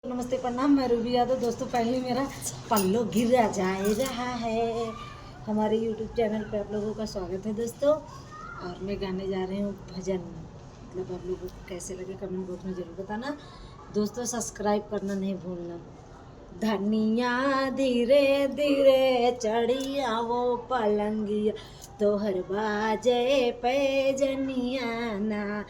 नमस्ते प्रणाम, मैं रूबी यादव। दोस्तों पहले मेरा पल्लू गिर जा रहा है। हमारे यूट्यूब चैनल पे आप लोगों का स्वागत है दोस्तों। और मैं गाने जा रही हूँ भजन। मतलब आप लोगों को कैसे लगे कमेंट बॉक्स में जरूर बताना दोस्तों। सब्सक्राइब करना नहीं भूलना। धनिया धीरे धीरे चढ़िया वो पलंगिया, तोहर बाजे पैजनिया ना।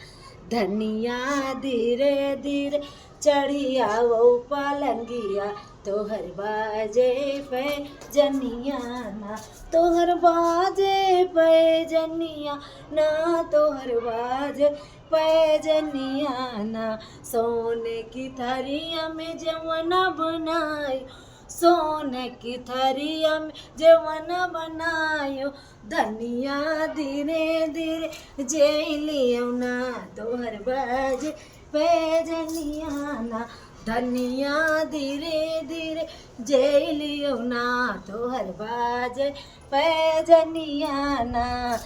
धनिया धीरे धीरे चढ़िया वो पलंगिया, तोहर बाजे पैजनिया ना। तोहर बाजे पैजनिया ना, तोहर बाजे पैजनिया ना। सोने की थरिया में जवना बनायो, सोने की थरिया में जवना बनायो। धनिया धीरे धीरे जेलियो ना, तोहर बाजे पैजनिया ना। धनिया धीरे धीरे जेलियो ना, तोहर बाजे पैजनिया ना।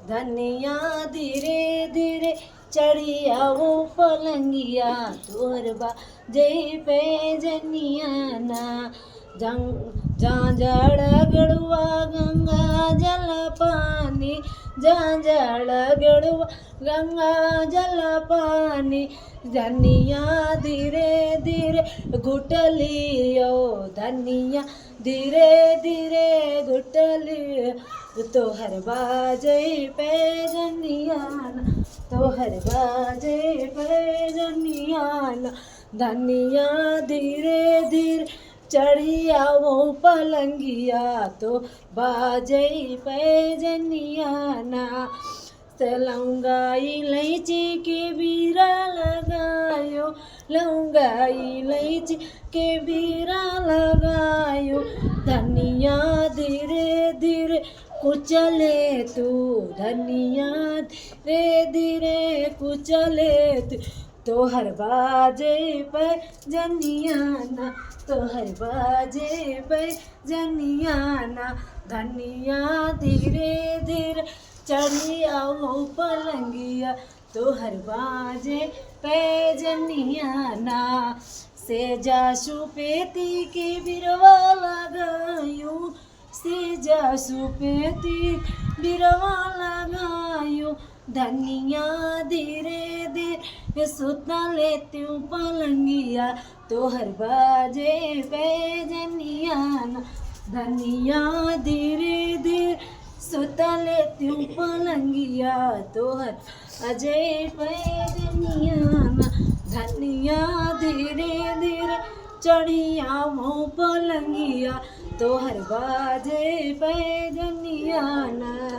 धनिया धीरे धीरे चढ़िया वो पलंगिया, तोहर बाजे पैजनिया ना। झांझड़ गड़ुआ गंगा जल पानी, झांझड़ गड़ुआ गंगा जल पानी। धनिया धीरे धीरे घुटलियो, धनिया धीरे धीरे घुटलियो। तोहर बाजे पैजनिया ना, तोहर बाजे पैजनिया ना। धनिया धीरे धीरे चढ़िया वो पलंगिया, तो बाजे पैजनिया ना। लौंगा इलायची के बीरा लगायो, लौंगा इलायची के बीरा लगायो। धनिया धीरे धीरे कुचले तू, धनिया धीरे धीरे कुचले तू। तोहर बाजे पैजनिया ना, तोहर बाजे पैजनिया ना। धनिया धीरे धीरे चढ़िया वो पलंगिया, तोहर बाजे पैजनिया ना। सेजा सुपेती के बिरवा लगायो, सेजा सुपेती बिरवा लगायो। धनिया धीरे धीरे सुतले तू पलंगिया, तोहर बाजे पैजनिया ना। धनिया धीरे धीरे सुतले तू पलंगिया, तोहर अजय पैजनिया ना। धनिया धीरे धीरे चढ़िया वो पलंगिया, तोहर बाजे पैजनिया ना।